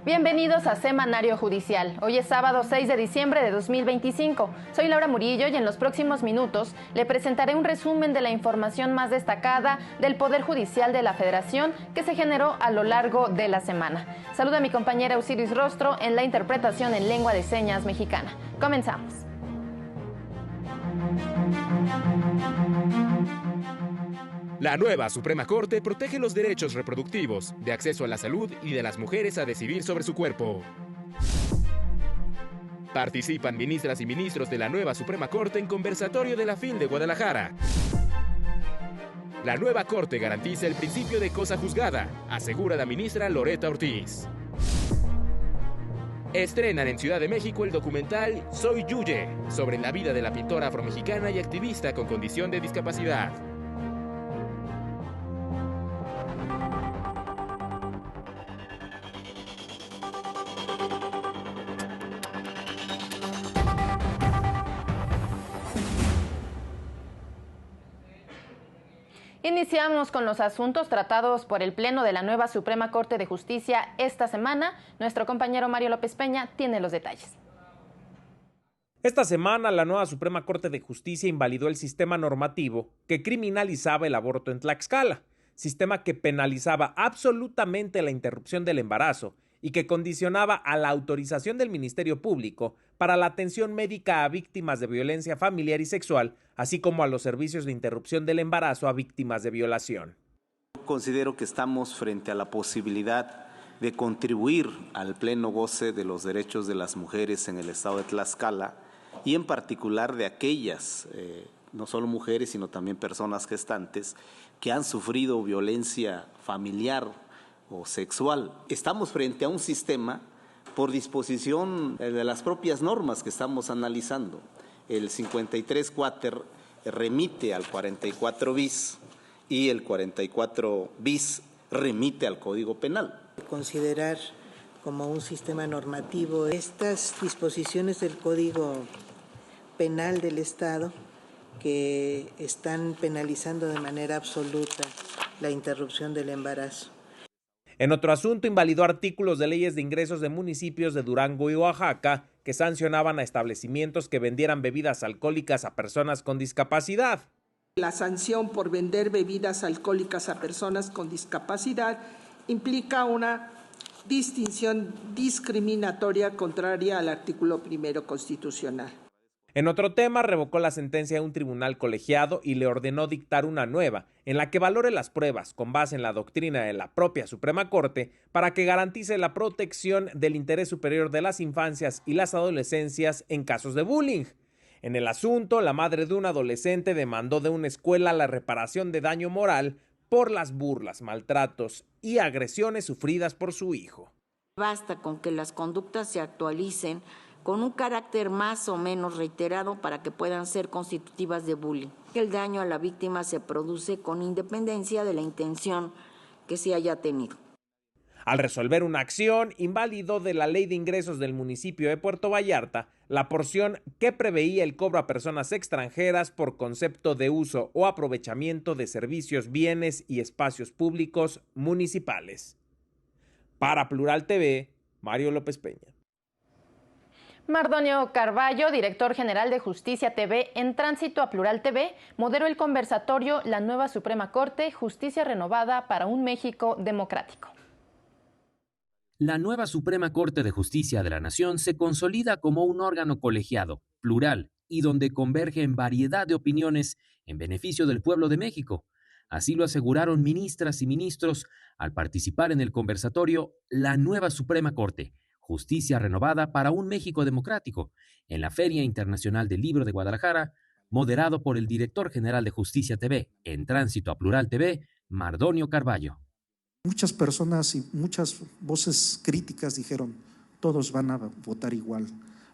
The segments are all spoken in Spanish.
Bienvenidos a Semanario Judicial. Hoy es sábado 6 de diciembre de 2025. Soy Laura Murillo y en los próximos minutos le presentaré un resumen de la información más destacada del Poder Judicial de la Federación que se generó a lo largo de la semana. Saluda a mi compañera Osiris Rostro en la interpretación en lengua de señas mexicana. Comenzamos. La nueva Suprema Corte protege los derechos reproductivos, de acceso a la salud y de las mujeres a decidir sobre su cuerpo. Participan ministras y ministros de la nueva Suprema Corte en conversatorio de la FIL de Guadalajara. La nueva Corte garantiza el principio de cosa juzgada, asegura la ministra Loretta Ortiz. Estrenan en Ciudad de México el documental Soy Yuye, sobre la vida de la pintora afromexicana y activista con condición de discapacidad. Iniciamos con los asuntos tratados por el Pleno de la nueva Suprema Corte de Justicia esta semana. Nuestro compañero Mario López Peña tiene los detalles. Esta semana, la nueva Suprema Corte de Justicia invalidó el sistema normativo que criminalizaba el aborto en Tlaxcala, sistema que penalizaba absolutamente la interrupción del embarazo y que condicionaba a la autorización del Ministerio Público para la atención médica a víctimas de violencia familiar y sexual, así como a los servicios de interrupción del embarazo a víctimas de violación. Considero que estamos frente a la posibilidad de contribuir al pleno goce de los derechos de las mujeres en el estado de Tlaxcala y en particular de aquellas, no solo mujeres, sino también personas gestantes que han sufrido violencia familiar o sexual. Estamos frente a un sistema por disposición de las propias normas que estamos analizando. El 53 quater remite al 44 bis y el 44 bis remite al Código Penal. Considerar como un sistema normativo estas disposiciones del Código Penal del Estado que están penalizando de manera absoluta la interrupción del embarazo. En otro asunto, invalidó artículos de leyes de ingresos de municipios de Durango y Oaxaca que sancionaban a establecimientos que vendieran bebidas alcohólicas a personas con discapacidad. La sanción por vender bebidas alcohólicas a personas con discapacidad implica una distinción discriminatoria contraria al artículo 1 constitucional. En otro tema, revocó la sentencia de un tribunal colegiado y le ordenó dictar una nueva, en la que valore las pruebas con base en la doctrina de la propia Suprema Corte para que garantice la protección del interés superior de las infancias y las adolescencias en casos de bullying. En el asunto, la madre de un adolescente demandó de una escuela la reparación de daño moral por las burlas, maltratos y agresiones sufridas por su hijo. Basta con que las conductas se actualicen con un carácter más o menos reiterado para que puedan ser constitutivas de bullying. El daño a la víctima se produce con independencia de la intención que se haya tenido. Al resolver una acción, invalidó de la Ley de Ingresos del municipio de Puerto Vallarta la porción que preveía el cobro a personas extranjeras por concepto de uso o aprovechamiento de servicios, bienes y espacios públicos municipales. Para Plural TV, Mario López Peña. Mardonio Carballo, director general de Justicia TV, en tránsito a Plural TV, moderó el conversatorio La nueva Suprema Corte, Justicia renovada para un México democrático. La nueva Suprema Corte de Justicia de la Nación se consolida como un órgano colegiado, plural y donde convergen variedad de opiniones en beneficio del pueblo de México. Así lo aseguraron ministras y ministros al participar en el conversatorio La nueva Suprema Corte, Justicia renovada para un México democrático, en la Feria Internacional del Libro de Guadalajara, moderado por el director general de Justicia TV, en tránsito a Plural TV, Mardonio Carballo. Muchas personas y muchas voces críticas dijeron, todos van a votar igual,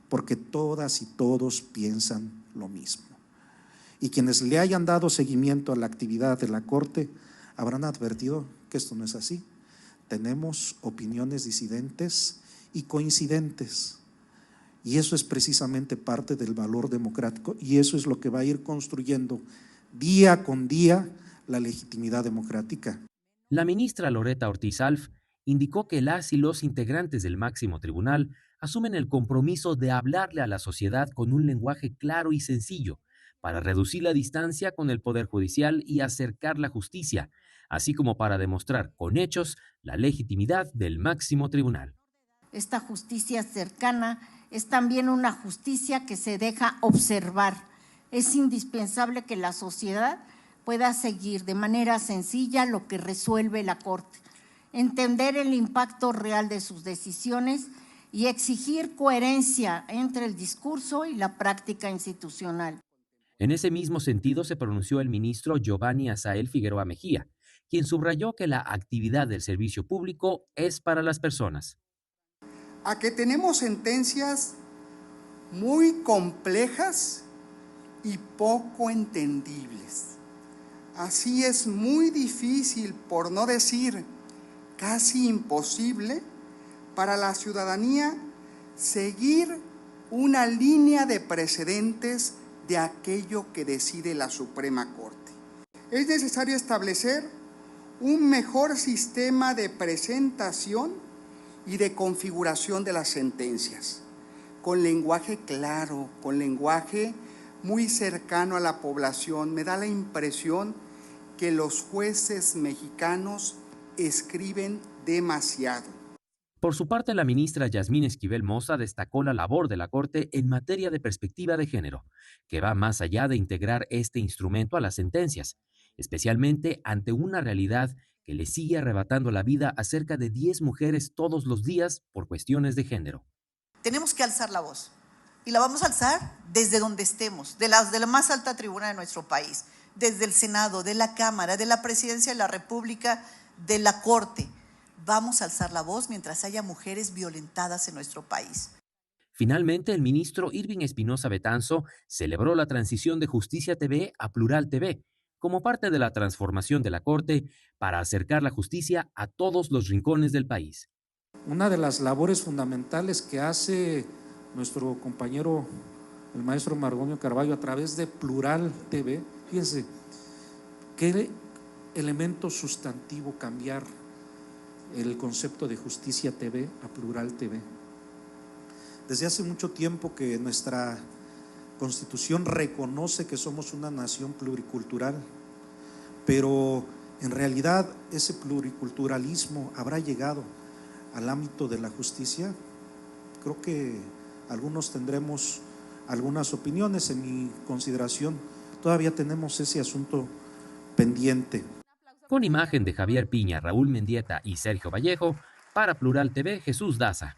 porque todas y todos piensan lo mismo. Y quienes le hayan dado seguimiento a la actividad de la Corte habrán advertido que esto no es así. Tenemos opiniones disidentes y coincidentes. Y eso es precisamente parte del valor democrático y eso es lo que va a ir construyendo día con día la legitimidad democrática. La ministra Loretta Ortiz Alf indicó que las y los integrantes del máximo tribunal asumen el compromiso de hablarle a la sociedad con un lenguaje claro y sencillo para reducir la distancia con el Poder Judicial y acercar la justicia, así como para demostrar con hechos la legitimidad del máximo tribunal. Esta justicia cercana es también una justicia que se deja observar. Es indispensable que la sociedad pueda seguir de manera sencilla lo que resuelve la Corte, entender el impacto real de sus decisiones y exigir coherencia entre el discurso y la práctica institucional. En ese mismo sentido se pronunció el ministro Giovanni Asael Figueroa Mejía, quien subrayó que la actividad del servicio público es para las personas. A que tenemos sentencias muy complejas y poco entendibles. Así es muy difícil, por no decir casi imposible, para la ciudadanía seguir una línea de precedentes de aquello que decide la Suprema Corte. Es necesario establecer un mejor sistema de presentación y de configuración de las sentencias, con lenguaje claro, con lenguaje muy cercano a la población. Me da la impresión que los jueces mexicanos escriben demasiado. Por su parte, la ministra Yasmín Esquivel Moza destacó la labor de la Corte en materia de perspectiva de género, que va más allá de integrar este instrumento a las sentencias, especialmente ante una realidad que le sigue arrebatando la vida a cerca de 10 mujeres todos los días por cuestiones de género. Tenemos que alzar la voz, y la vamos a alzar desde donde estemos, de la más alta tribuna de nuestro país, desde el Senado, de la Cámara, de la Presidencia de la República, de la Corte. Vamos a alzar la voz mientras haya mujeres violentadas en nuestro país. Finalmente, el ministro Irving Espinosa Betanzo celebró la transición de Justicia TV a Plural TV, como parte de la transformación de la Corte para acercar la justicia a todos los rincones del país. Una de las labores fundamentales que hace nuestro compañero, el maestro Margonio Carballo, a través de Plural TV, fíjense, qué elemento sustantivo cambiar el concepto de Justicia TV a Plural TV. Desde hace mucho tiempo que nuestra Constitución reconoce que somos una nación pluricultural, pero en realidad ese pluriculturalismo habrá llegado al ámbito de la justicia. Creo que algunos tendremos algunas opiniones. En mi consideración, todavía tenemos ese asunto pendiente. Con imagen de Javier Piña, Raúl Mendieta y Sergio Vallejo, para Plural TV, Jesús Daza.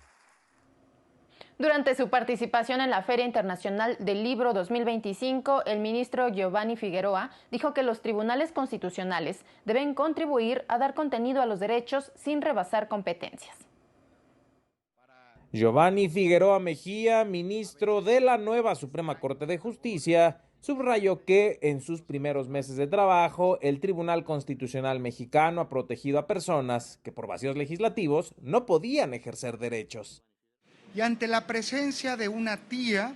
Durante su participación en la Feria Internacional del Libro 2025, el ministro Giovanni Figueroa dijo que los tribunales constitucionales deben contribuir a dar contenido a los derechos sin rebasar competencias. Giovanni Figueroa Mejía, ministro de la nueva Suprema Corte de Justicia, subrayó que en sus primeros meses de trabajo, el Tribunal Constitucional Mexicano ha protegido a personas que por vacíos legislativos no podían ejercer derechos. Y ante la presencia de una tía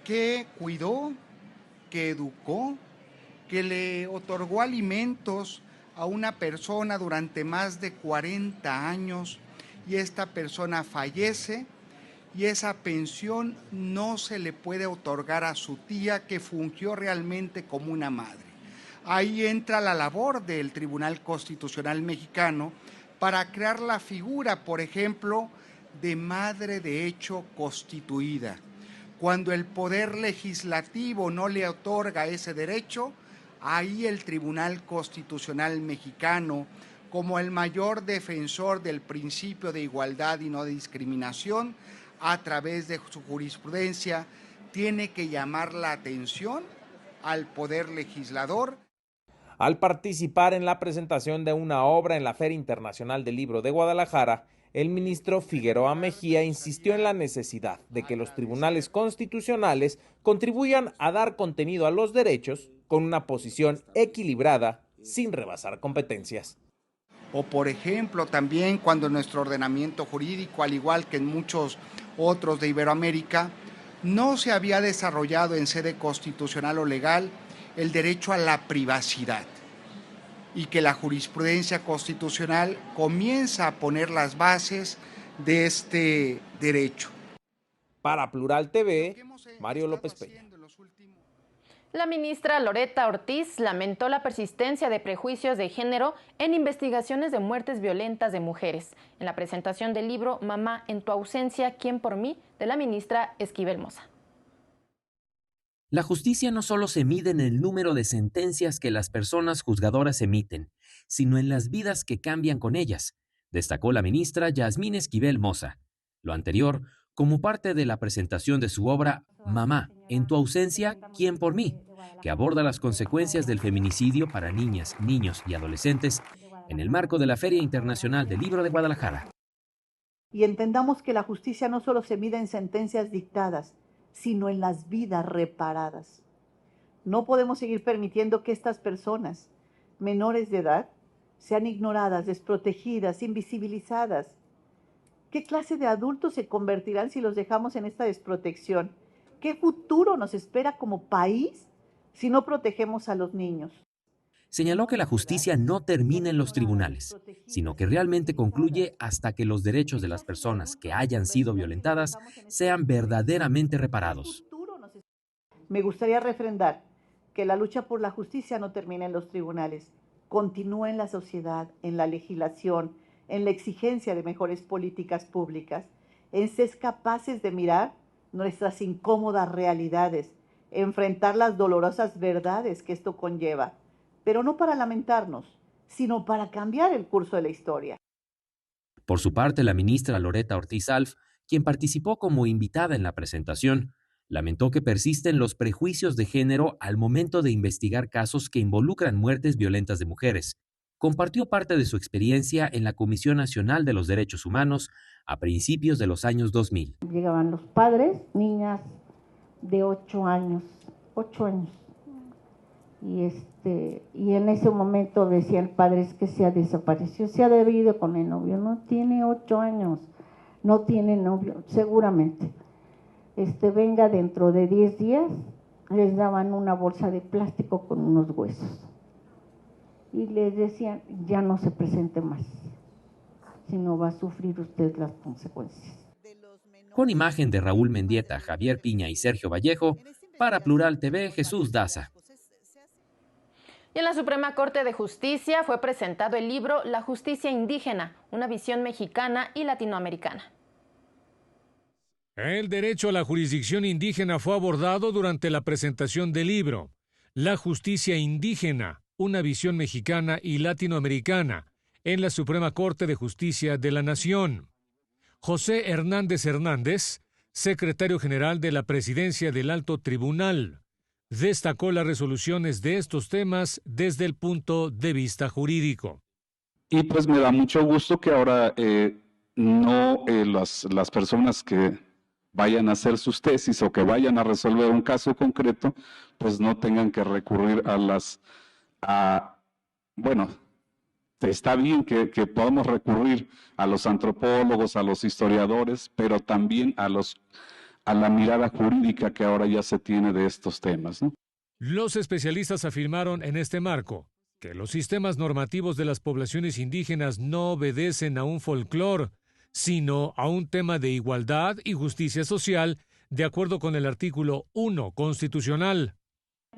que cuidó, que educó, que le otorgó alimentos a una persona durante más de 40 años y esta persona fallece y esa pensión no se le puede otorgar a su tía que fungió realmente como una madre. Ahí entra la labor del Tribunal Constitucional Mexicano para crear la figura, por ejemplo, de madre de hecho constituida. Cuando el Poder Legislativo no le otorga ese derecho, ahí el Tribunal Constitucional Mexicano, como el mayor defensor del principio de igualdad y no de discriminación, a través de su jurisprudencia, tiene que llamar la atención al Poder Legislador. Al participar en la presentación de una obra en la Feria Internacional del Libro de Guadalajara, el ministro Figueroa Mejía insistió en la necesidad de que los tribunales constitucionales contribuyan a dar contenido a los derechos con una posición equilibrada, sin rebasar competencias. O por ejemplo, también cuando nuestro ordenamiento jurídico, al igual que en muchos otros de Iberoamérica, no se había desarrollado en sede constitucional o legal el derecho a la privacidad. y que la jurisprudencia constitucional comienza a poner las bases de este derecho. Para Plural TV, Mario López Peña. La ministra Loretta Ortiz lamentó la persistencia de prejuicios de género en investigaciones de muertes violentas de mujeres. En la presentación del libro Mamá, en tu ausencia, ¿quién por mí?, de la ministra Esquivel Moza. La justicia no solo se mide en el número de sentencias que las personas juzgadoras emiten, sino en las vidas que cambian con ellas, destacó la ministra Yasmín Esquivel Moza. Lo anterior, como parte de la presentación de su obra Mamá, en tu ausencia, ¿quién por mí?, que aborda las consecuencias del feminicidio para niñas, niños y adolescentes en el marco de la Feria Internacional del Libro de Guadalajara. Y entendamos que la justicia no solo se mide en sentencias dictadas, sino en las vidas reparadas. No podemos seguir permitiendo que estas personas, menores de edad, sean ignoradas, desprotegidas, invisibilizadas. ¿Qué clase de adultos se convertirán si los dejamos en esta desprotección? ¿Qué futuro nos espera como país si no protegemos a los niños? Señaló que la justicia no termina en los tribunales, sino que realmente concluye hasta que los derechos de las personas que hayan sido violentadas sean verdaderamente reparados. Me gustaría refrendar que la lucha por la justicia no termina en los tribunales, continúa en la sociedad, en la legislación, en la exigencia de mejores políticas públicas, en ser capaces de mirar nuestras incómodas realidades, enfrentar las dolorosas verdades que esto conlleva, pero no para lamentarnos, sino para cambiar el curso de la historia. Por su parte, la ministra Loretta Ortiz Alf, quien participó como invitada en la presentación, lamentó que persisten los prejuicios de género al momento de investigar casos que involucran muertes violentas de mujeres. Compartió parte de su experiencia en la Comisión Nacional de los Derechos Humanos a principios de los años 2000. Llegaban los padres, niñas de 8 años. Y en ese momento decía el padre, es que se ha desaparecido, se ha debido con el novio, no tiene 8 años, no tiene novio, seguramente. Venga dentro de 10 días, les daban una bolsa de plástico con unos huesos. Y les decían, ya no se presente más, sino va a sufrir usted las consecuencias. Con imagen de Raúl Mendieta, Javier Piña y Sergio Vallejo, para Plural TV, Jesús Daza. Y en la Suprema Corte de Justicia fue presentado el libro La justicia indígena, una visión mexicana y latinoamericana. El derecho a la jurisdicción indígena fue abordado durante la presentación del libro La justicia indígena, una visión mexicana y latinoamericana, en la Suprema Corte de Justicia de la Nación. José Hernández Hernández, secretario general de la Presidencia del Alto Tribunal, destacó las resoluciones de estos temas desde el punto de vista jurídico. Y pues me da mucho gusto que ahora las personas que vayan a hacer sus tesis o que vayan a resolver un caso concreto, pues no tengan que recurrir está bien que podamos recurrir a los antropólogos, a los historiadores, pero también a la mirada jurídica que ahora ya se tiene de estos temas, ¿no? Los especialistas afirmaron en este marco que los sistemas normativos de las poblaciones indígenas no obedecen a un folclore, sino a un tema de igualdad y justicia social, de acuerdo con el artículo 1 constitucional.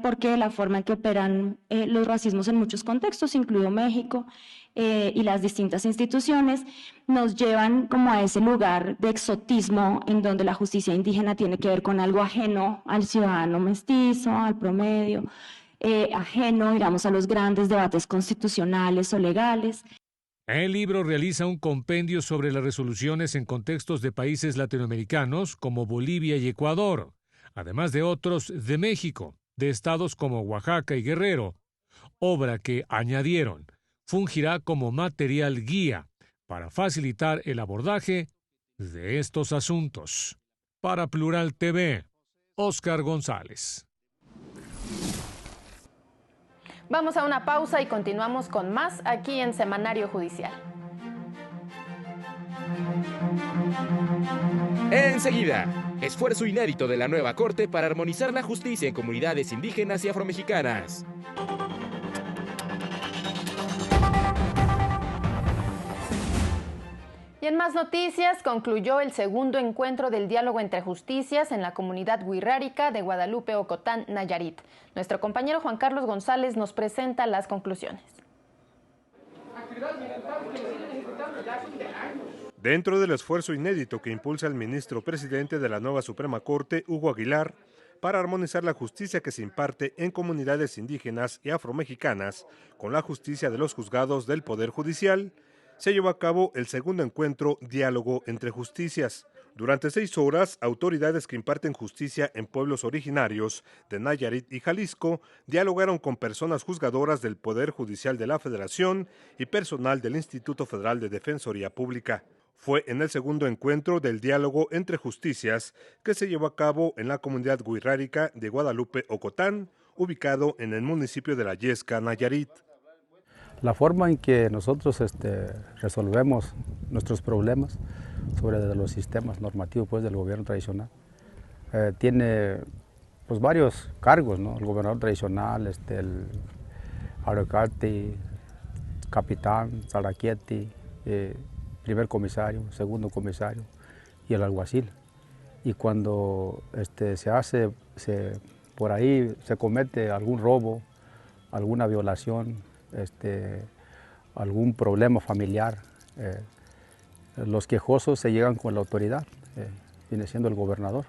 Porque la forma en que operan los racismos en muchos contextos, incluido México, y las distintas instituciones, nos llevan como a ese lugar de exotismo en donde la justicia indígena tiene que ver con algo ajeno al ciudadano mestizo, al promedio, ajeno, digamos, a los grandes debates constitucionales o legales. El libro realiza un compendio sobre las resoluciones en contextos de países latinoamericanos como Bolivia y Ecuador, además de otros de México, de estados como Oaxaca y Guerrero, obra que, añadieron, fungirá como material guía para facilitar el abordaje de estos asuntos. Para Plural TV, Óscar González. Vamos a una pausa y continuamos con más aquí en Semanario Judicial. Enseguida, esfuerzo inédito de la nueva Corte para armonizar la justicia en comunidades indígenas y afromexicanas. Y en más noticias, concluyó el segundo encuentro del diálogo entre justicias en la comunidad wixárika de Guadalupe, Ocotán, Nayarit. Nuestro compañero Juan Carlos González nos presenta las conclusiones. Dentro del esfuerzo inédito que impulsa el ministro presidente de la nueva Suprema Corte, Hugo Aguilar, para armonizar la justicia que se imparte en comunidades indígenas y afromexicanas con la justicia de los juzgados del Poder Judicial, se llevó a cabo el segundo encuentro Diálogo entre Justicias. Durante 6 horas, autoridades que imparten justicia en pueblos originarios de Nayarit y Jalisco dialogaron con personas juzgadoras del Poder Judicial de la Federación y personal del Instituto Federal de Defensoría Pública. Fue en el segundo encuentro del Diálogo entre Justicias que se llevó a cabo en la comunidad wixárika de Guadalupe, Ocotán, ubicado en el municipio de La Yesca, Nayarit. La forma en que nosotros resolvemos nuestros problemas sobre los sistemas normativos pues, del gobierno tradicional tiene pues, varios cargos, ¿no? El gobernador tradicional, el alcalde, capitán, zaraquieti, primer comisario, segundo comisario y el alguacil. Y cuando por ahí se comete algún robo, alguna violación, algún problema familiar, los quejosos se llegan con la autoridad, viene siendo el gobernador.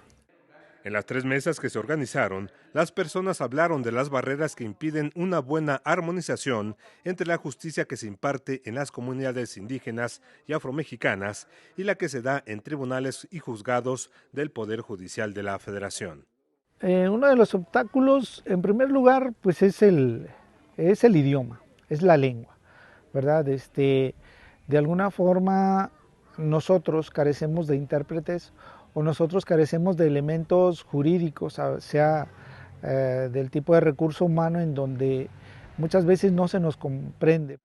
En las 3 mesas que se organizaron, las personas hablaron de las barreras que impiden una buena armonización entre la justicia que se imparte en las comunidades indígenas y afromexicanas y la que se da en tribunales y juzgados del Poder Judicial de la Federación. Uno de los obstáculos, en primer lugar, pues es el idioma, es la lengua, ¿verdad? De alguna forma nosotros carecemos de intérpretes o nosotros carecemos de elementos jurídicos, sea del tipo de recurso humano en donde muchas veces no se nos comprende.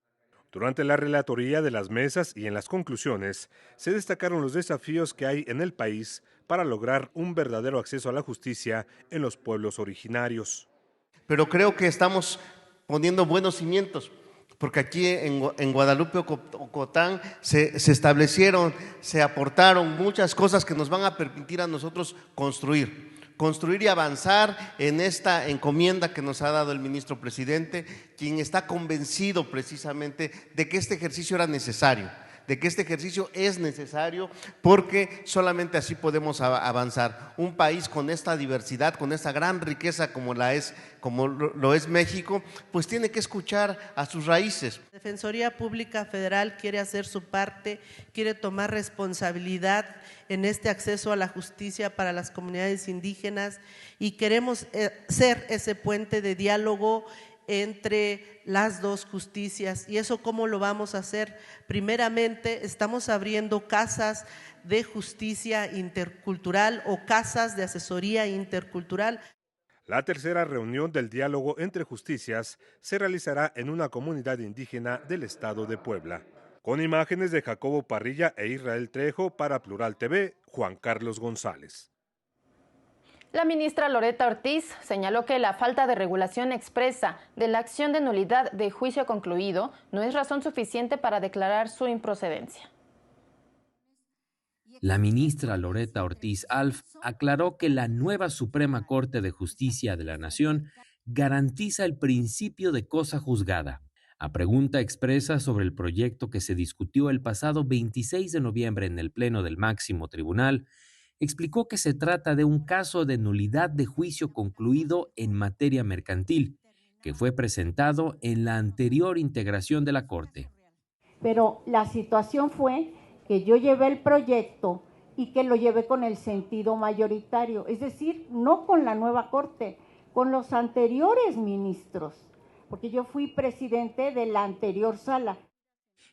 Durante la relatoría de las mesas y en las conclusiones, se destacaron los desafíos que hay en el país para lograr un verdadero acceso a la justicia en los pueblos originarios. Pero creo que estamos poniendo buenos cimientos, porque aquí en Guadalupe, Ocotán, se establecieron, se aportaron muchas cosas que nos van a permitir a nosotros construir y avanzar en esta encomienda que nos ha dado el ministro presidente, quien está convencido precisamente de que este ejercicio era necesario, de que este ejercicio es necesario porque solamente así podemos avanzar. Un país con esta diversidad, con esta gran riqueza como lo es México, pues tiene que escuchar a sus raíces. La Defensoría Pública Federal quiere hacer su parte, quiere tomar responsabilidad en este acceso a la justicia para las comunidades indígenas y queremos ser ese puente de diálogo entre las dos justicias. ¿Y eso cómo lo vamos a hacer? Primeramente, estamos abriendo casas de justicia intercultural o casas de asesoría intercultural. La tercera reunión del diálogo entre justicias se realizará en una comunidad indígena del estado de Puebla. Con imágenes de Jacobo Parrilla e Israel Trejo para Plural TV, Juan Carlos González. La ministra Loretta Ortiz señaló que la falta de regulación expresa de la acción de nulidad de juicio concluido no es razón suficiente para declarar su improcedencia. La ministra Loretta Ortiz Alf aclaró que la nueva Suprema Corte de Justicia de la Nación garantiza el principio de cosa juzgada. A pregunta expresa sobre el proyecto que se discutió el pasado 26 de noviembre en el Pleno del Máximo Tribunal, explicó que se trata de un caso de nulidad de juicio concluido en materia mercantil, que fue presentado en la anterior integración de la Corte. Pero la situación fue que yo llevé el proyecto y que lo llevé con el sentido mayoritario, es decir, no con la nueva Corte, con los anteriores ministros, porque yo fui presidente de la anterior sala.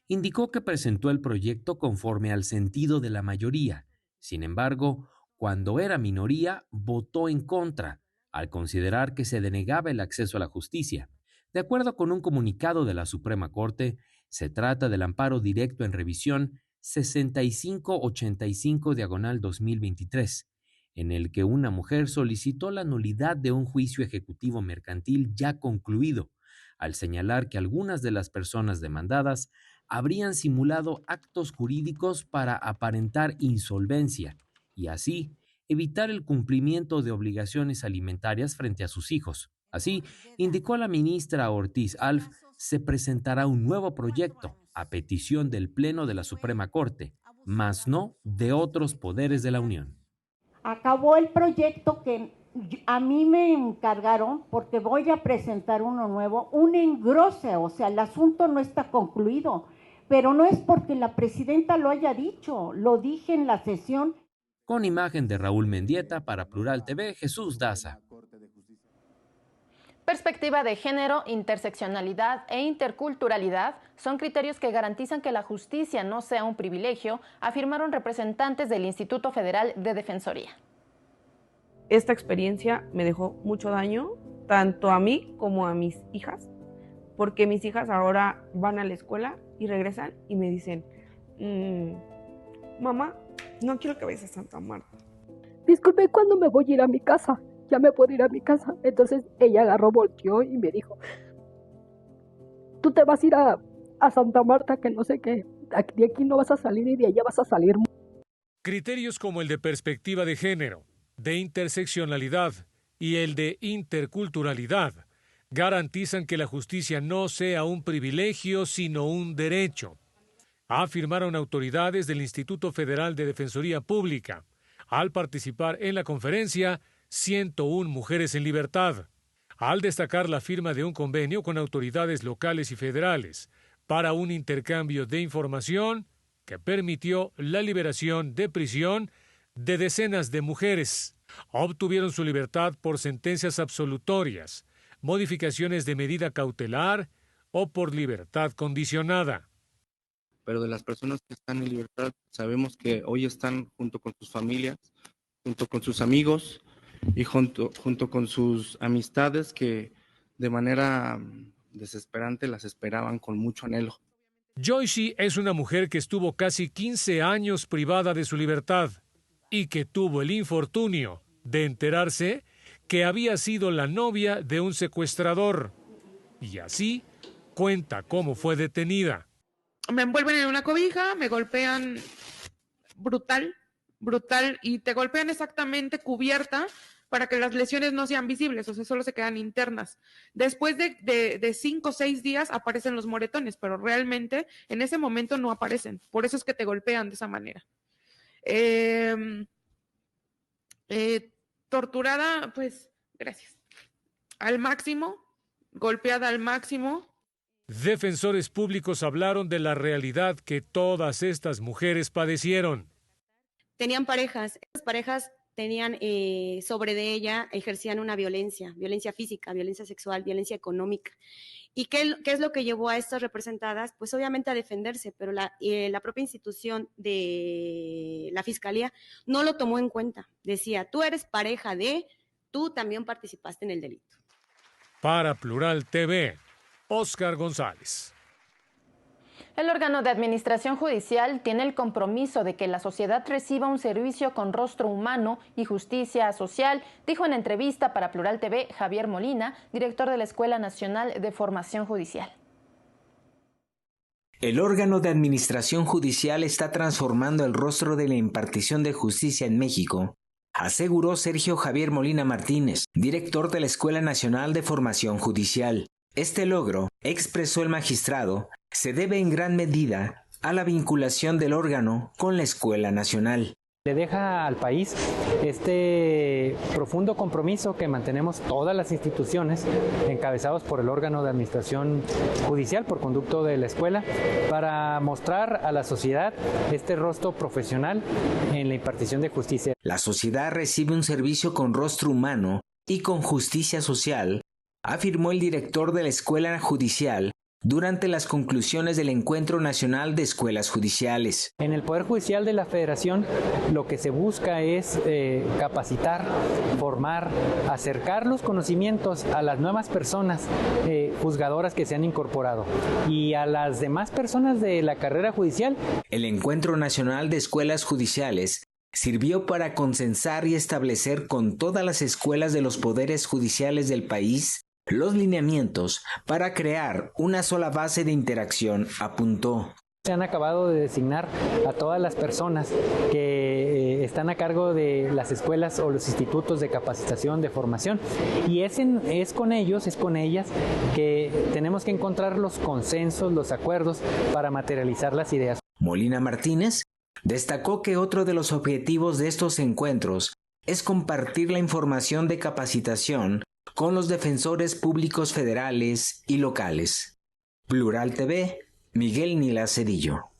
Indicó que presentó el proyecto conforme al sentido de la mayoría. Sin embargo, cuando era minoría, votó en contra, al considerar que se denegaba el acceso a la justicia. De acuerdo con un comunicado de la Suprema Corte, se trata del amparo directo en revisión 6585/2023, en el que una mujer solicitó la nulidad de un juicio ejecutivo mercantil ya concluido, al señalar que algunas de las personas demandadas habrían simulado actos jurídicos para aparentar insolvencia y así evitar el cumplimiento de obligaciones alimentarias frente a sus hijos. Así, indicó la ministra Ortiz Alf, se presentará un nuevo proyecto a petición del Pleno de la Suprema Corte, mas no de otros poderes de la Unión. Acabó el proyecto que a mí me encargaron, porque voy a presentar uno nuevo, un engrose, o sea, el asunto no está concluido, pero no es porque la presidenta lo haya dicho, lo dije en la sesión. Con imagen de Raúl Mendieta para Plural TV, Jesús Daza. Perspectiva de género, interseccionalidad e interculturalidad son criterios que garantizan que la justicia no sea un privilegio, afirmaron representantes del Instituto Federal de Defensoría. Esta experiencia me dejó mucho daño, tanto a mí como a mis hijas, porque mis hijas ahora van a la escuela y regresan y me dicen, mamá, no quiero que vayas a Santa Marta. Disculpe, ¿cuándo me voy a ir a mi casa? Ya me puedo ir a mi casa. Entonces ella agarró, volteó y me dijo, tú te vas a ir a Santa Marta, que no sé qué, de aquí no vas a salir y de allá vas a salir. Criterios como el de perspectiva de género, de interseccionalidad y el de interculturalidad garantizan que la justicia no sea un privilegio, sino un derecho, afirmaron autoridades del Instituto Federal de Defensoría Pública al participar en la conferencia 101 Mujeres en Libertad, al destacar la firma de un convenio con autoridades locales y federales para un intercambio de información que permitió la liberación de prisión de decenas de mujeres. Obtuvieron su libertad por sentencias absolutorias, modificaciones de medida cautelar o por libertad condicionada. Pero de las personas que están en libertad, sabemos que hoy están junto con sus familias, junto con sus amigos y junto con sus amistades que de manera desesperante las esperaban con mucho anhelo. Joyce es una mujer que estuvo casi 15 años privada de su libertad y que tuvo el infortunio de enterarse que había sido la novia de un secuestrador. Y así cuenta cómo fue detenida. Me envuelven en una cobija, me golpean brutal, y te golpean exactamente cubierta para que las lesiones no sean visibles, o sea, solo se quedan internas. Después de 5 o 6 días aparecen los moretones, pero realmente en ese momento no aparecen. Por eso es que te golpean de esa manera. Torturada, pues, gracias. Al máximo, golpeada al máximo. Defensores públicos hablaron de la realidad que todas estas mujeres padecieron. Tenían parejas, esas parejas tenían sobre de ella, ejercían una violencia física, violencia sexual, violencia económica. ¿Y qué es lo que llevó a estas representadas? Pues obviamente a defenderse, pero la propia institución de la Fiscalía no lo tomó en cuenta. Decía, tú eres pareja de, tú también participaste en el delito. Para Plural TV, Óscar González. El órgano de administración judicial tiene el compromiso de que la sociedad reciba un servicio con rostro humano y justicia social, dijo en entrevista para Plural TV Javier Molina, director de la Escuela Nacional de Formación Judicial. El órgano de administración judicial está transformando el rostro de la impartición de justicia en México, aseguró Sergio Javier Molina Martínez, director de la Escuela Nacional de Formación Judicial. Este logro, expresó el magistrado, se debe en gran medida a la vinculación del órgano con la Escuela Nacional. Le deja al país este profundo compromiso que mantenemos todas las instituciones encabezados por el órgano de administración judicial por conducto de la escuela para mostrar a la sociedad este rostro profesional en la impartición de justicia. La sociedad recibe un servicio con rostro humano y con justicia social, afirmó el director de la Escuela Judicial durante las conclusiones del Encuentro Nacional de Escuelas Judiciales. En el Poder Judicial de la Federación lo que se busca es capacitar, formar, acercar los conocimientos a las nuevas personas juzgadoras que se han incorporado y a las demás personas de la carrera judicial. El Encuentro Nacional de Escuelas Judiciales sirvió para consensar y establecer con todas las escuelas de los poderes judiciales del país los lineamientos para crear una sola base de interacción, apuntó. Se han acabado de designar a todas las personas que están a cargo de las escuelas o los institutos de capacitación, de formación, y es con ellos, es con ellas que tenemos que encontrar los consensos, los acuerdos para materializar las ideas. Molina Martínez destacó que otro de los objetivos de estos encuentros es compartir la información de capacitación con los defensores públicos federales y locales. Plural TV, Miguel Nila Cedillo.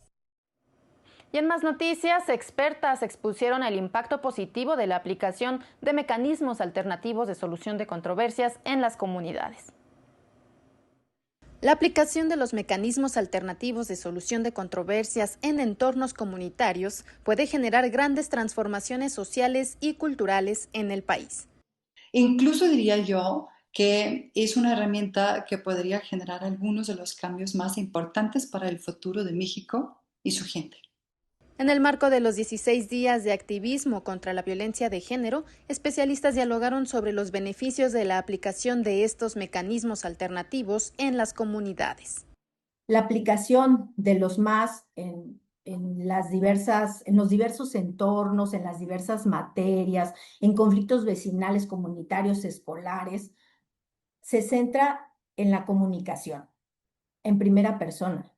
Y en más noticias, expertas expusieron el impacto positivo de la aplicación de mecanismos alternativos de solución de controversias en las comunidades. La aplicación de los mecanismos alternativos de solución de controversias en entornos comunitarios puede generar grandes transformaciones sociales y culturales en el país. Incluso diría yo que es una herramienta que podría generar algunos de los cambios más importantes para el futuro de México y su gente. En el marco de los 16 días de activismo contra la violencia de género, especialistas dialogaron sobre los beneficios de la aplicación de estos mecanismos alternativos en las comunidades. La aplicación de los MAS en los diversos entornos, en las diversas materias, en conflictos vecinales, comunitarios, escolares, se centra en la comunicación, en primera persona,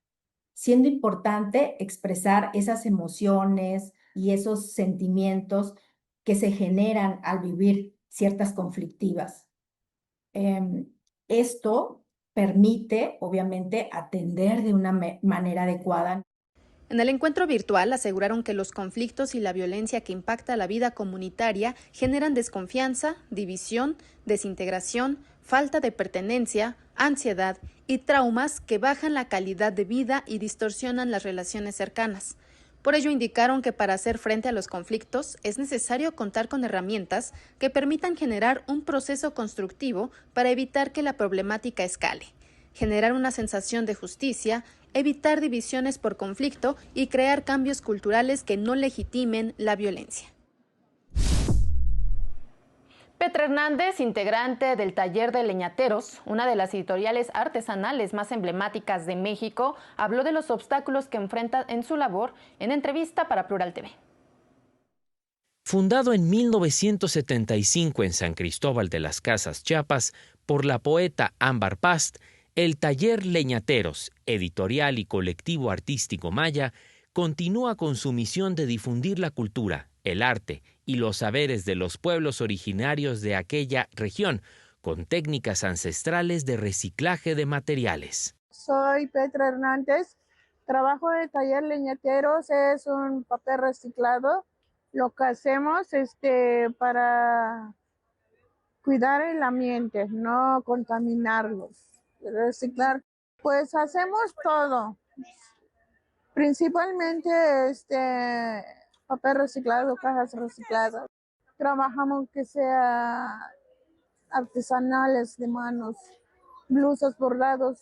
siendo importante expresar esas emociones y esos sentimientos que se generan al vivir ciertas conflictivas. Esto permite, obviamente, atender de una manera adecuada. En el encuentro virtual aseguraron que los conflictos y la violencia que impacta la vida comunitaria generan desconfianza, división, desintegración, falta de pertenencia, ansiedad y traumas que bajan la calidad de vida y distorsionan las relaciones cercanas. Por ello indicaron que para hacer frente a los conflictos es necesario contar con herramientas que permitan generar un proceso constructivo para evitar que la problemática escale, generar una sensación de justicia, evitar divisiones por conflicto y crear cambios culturales que no legitimen la violencia. Petra Hernández, integrante del Taller de Leñateros, una de las editoriales artesanales más emblemáticas de México, habló de los obstáculos que enfrenta en su labor en entrevista para Plural TV. Fundado en 1975 en San Cristóbal de las Casas, Chiapas, por la poeta Ámbar Past, el Taller Leñateros, editorial y colectivo artístico maya, continúa con su misión de difundir la cultura, el arte y los saberes de los pueblos originarios de aquella región, con técnicas ancestrales de reciclaje de materiales. Soy Petra Hernández, trabajo en el Taller Leñateros, es un papel reciclado. Lo que hacemos para cuidar el ambiente, no contaminarlos, reciclar. Pues hacemos todo, principalmente papel reciclado, cajas recicladas. Trabajamos que sea artesanales de manos, blusas bordados,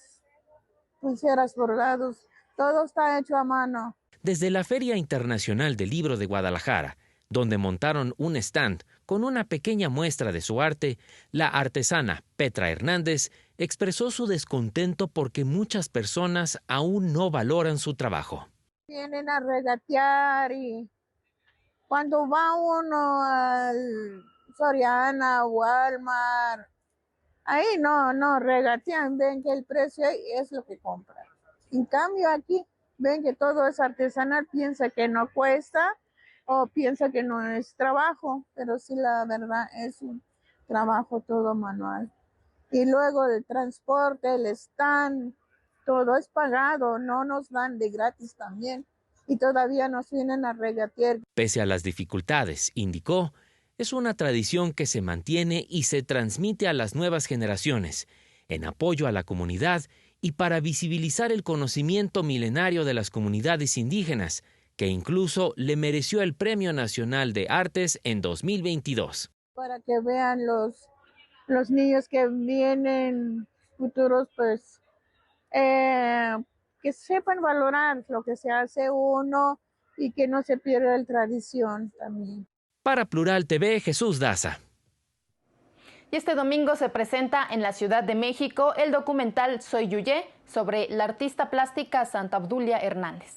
pulseras bordados, todo está hecho a mano. Desde la Feria Internacional del Libro de Guadalajara, donde montaron un stand con una pequeña muestra de su arte, la artesana Petra Hernández expresó su descontento porque muchas personas aún no valoran su trabajo. Vienen a regatear y cuando va uno al Soriana o Walmart, ahí no regatean, ven que el precio es lo que compran. En cambio aquí ven que todo es artesanal, piensa que no cuesta o piensa que no es trabajo, pero sí la verdad es un trabajo todo manual. Y luego el transporte, el stand, todo es pagado, no nos dan de gratis también. Y todavía nos vienen a regatear. Pese a las dificultades, indicó, es una tradición que se mantiene y se transmite a las nuevas generaciones, en apoyo a la comunidad y para visibilizar el conocimiento milenario de las comunidades indígenas, que incluso le mereció el Premio Nacional de Artes en 2022. Para que vean los niños que vienen futuros, pues que sepan valorar lo que se hace uno y que no se pierda la tradición también. Para Plural TV, Jesús Daza. Y este domingo se presenta en la Ciudad de México el documental Soy Yuyé sobre la artista plástica Santa Obdulia Hernández.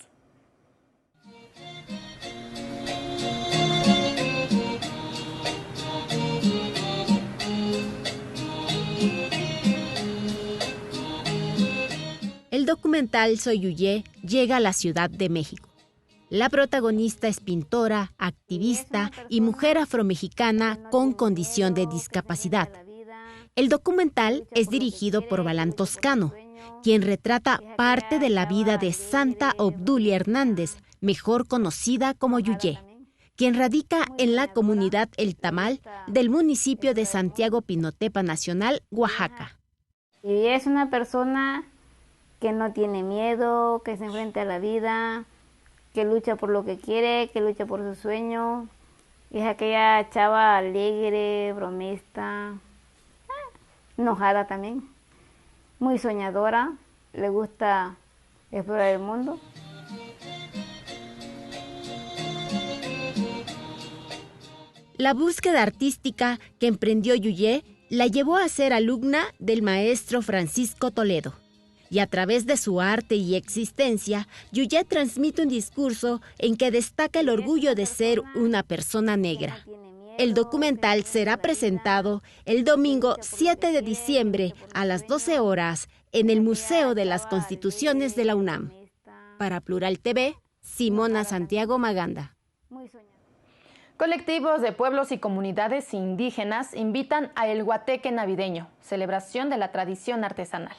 El documental Soy Yuyé llega a la Ciudad de México. La protagonista es pintora, activista y mujer afromexicana con condición de discapacidad. El documental es dirigido por Balán Toscano, quien retrata parte de la vida de Santa Obdulia Hernández, mejor conocida como Yuyé, quien radica en la comunidad El Tamal del municipio de Santiago Pinotepa Nacional, Oaxaca. Yuyé es una persona que no tiene miedo, que se enfrenta a la vida, que lucha por lo que quiere, que lucha por su sueño. Es aquella chava alegre, bromista, enojada también, muy soñadora, le gusta explorar el mundo. La búsqueda artística que emprendió Yuyé la llevó a ser alumna del maestro Francisco Toledo. Y a través de su arte y existencia, Yuyé transmite un discurso en que destaca el orgullo de ser una persona negra. El documental será presentado el domingo 7 de diciembre a las 12 horas en el Museo de las Constituciones de la UNAM. Para Plural TV, Simona Santiago Maganda. Colectivos de pueblos y comunidades indígenas invitan a el Guateque navideño, celebración de la tradición artesanal.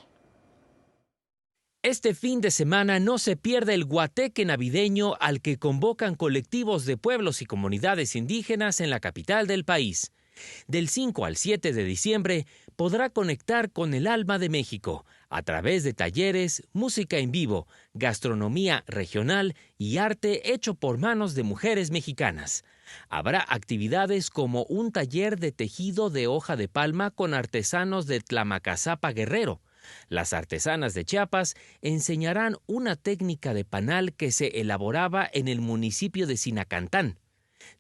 Este fin de semana no se pierde el Guateque navideño al que convocan colectivos de pueblos y comunidades indígenas en la capital del país. Del 5 al 7 de diciembre podrá conectar con el alma de México a través de talleres, música en vivo, gastronomía regional y arte hecho por manos de mujeres mexicanas. Habrá actividades como un taller de tejido de hoja de palma con artesanos de Tlamacazapa, Guerrero. Las artesanas de Chiapas enseñarán una técnica de panal que se elaboraba en el municipio de Sinacantán.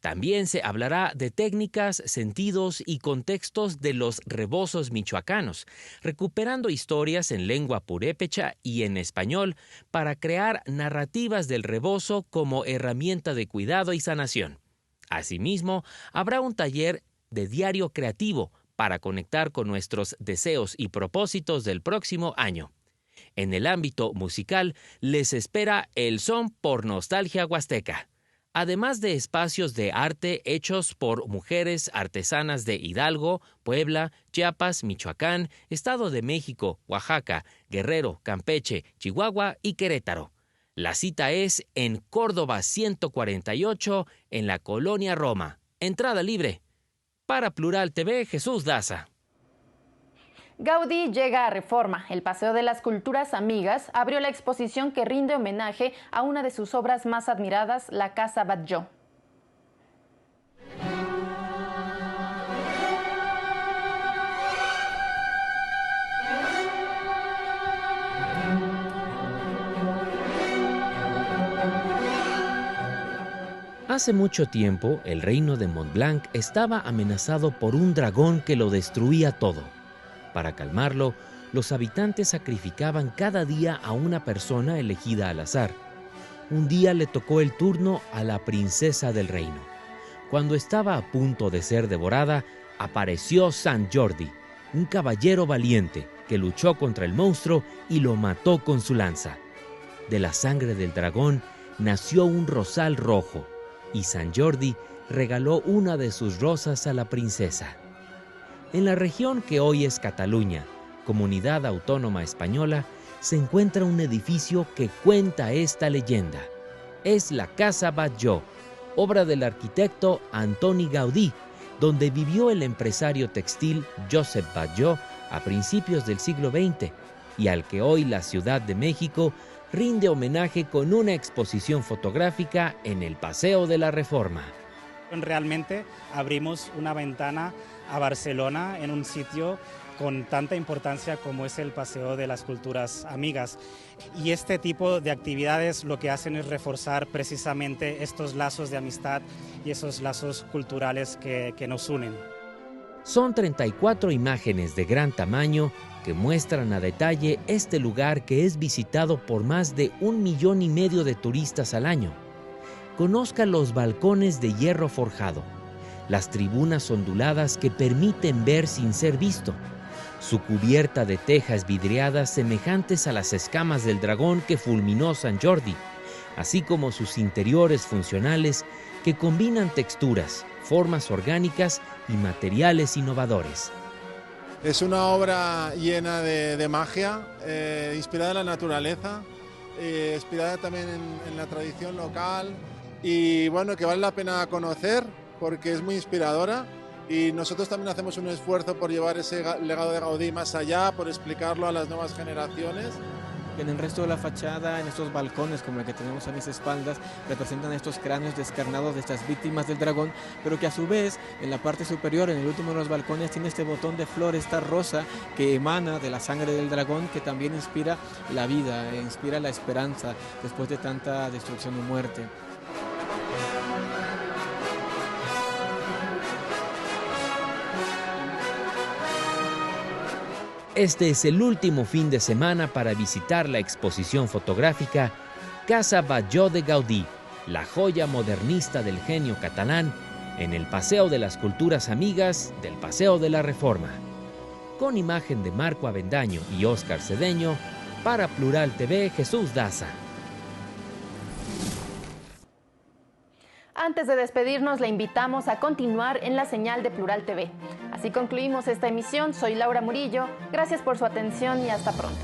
También se hablará de técnicas, sentidos y contextos de los rebozos michoacanos, recuperando historias en lengua purépecha y en español para crear narrativas del rebozo como herramienta de cuidado y sanación. Asimismo, habrá un taller de diario creativo para conectar con nuestros deseos y propósitos del próximo año. En el ámbito musical, les espera el son por Nostalgia Huasteca, además de espacios de arte hechos por mujeres artesanas de Hidalgo, Puebla, Chiapas, Michoacán, Estado de México, Oaxaca, Guerrero, Campeche, Chihuahua y Querétaro. La cita es en Córdoba 148, en la Colonia Roma. Entrada libre. Para Plural TV, Jesús Daza. Gaudí llega a Reforma. El Paseo de las Culturas Amigas abrió la exposición que rinde homenaje a una de sus obras más admiradas, la Casa Batlló. Hace mucho tiempo, el reino de Montblanc estaba amenazado por un dragón que lo destruía todo. Para calmarlo, los habitantes sacrificaban cada día a una persona elegida al azar. Un día le tocó el turno a la princesa del reino. Cuando estaba a punto de ser devorada, apareció San Jordi, un caballero valiente que luchó contra el monstruo y lo mató con su lanza. De la sangre del dragón nació un rosal rojo, y San Jordi regaló una de sus rosas a la princesa. En la región que hoy es Cataluña, comunidad autónoma española, se encuentra un edificio que cuenta esta leyenda. Es la Casa Batlló, obra del arquitecto Antoni Gaudí, donde vivió el empresario textil Josep Batlló a principios del siglo XX y al que hoy la Ciudad de México rinde homenaje con una exposición fotográfica en el Paseo de la Reforma. Realmente abrimos una ventana a Barcelona en un sitio con tanta importancia como es el Paseo de las Culturas Amigas. Y este tipo de actividades lo que hacen es reforzar precisamente estos lazos de amistad y esos lazos culturales que nos unen. Son 34 imágenes de gran tamaño que muestran a detalle este lugar que es visitado por más de 1,5 millones de turistas al año. Conozca los balcones de hierro forjado, las tribunas onduladas que permiten ver sin ser visto, su cubierta de tejas vidriadas semejantes a las escamas del dragón que fulminó San Jordi, así como sus interiores funcionales que combinan texturas, formas orgánicas y materiales innovadores. Es una obra llena de magia, inspirada en la naturaleza, inspirada también en la tradición local y bueno, que vale la pena conocer porque es muy inspiradora y nosotros también hacemos un esfuerzo por llevar ese legado de Gaudí más allá, por explicarlo a las nuevas generaciones. En el resto de la fachada, en estos balcones como el que tenemos a mis espaldas, representan estos cráneos descarnados de estas víctimas del dragón, pero que a su vez en la parte superior, en el último de los balcones, tiene este botón de flor, esta rosa que emana de la sangre del dragón, que también inspira la vida, inspira la esperanza después de tanta destrucción y muerte. Este es el último fin de semana para visitar la exposición fotográfica Casa Batlló de Gaudí, la joya modernista del genio catalán, en el Paseo de las Culturas Amigas del Paseo de la Reforma. Con imagen de Marco Avendaño y Óscar Cedeño, para Plural TV, Jesús Daza. Antes de despedirnos, le invitamos a continuar en la señal de Plural TV. Así concluimos esta emisión. Soy Laura Murillo. Gracias por su atención y hasta pronto.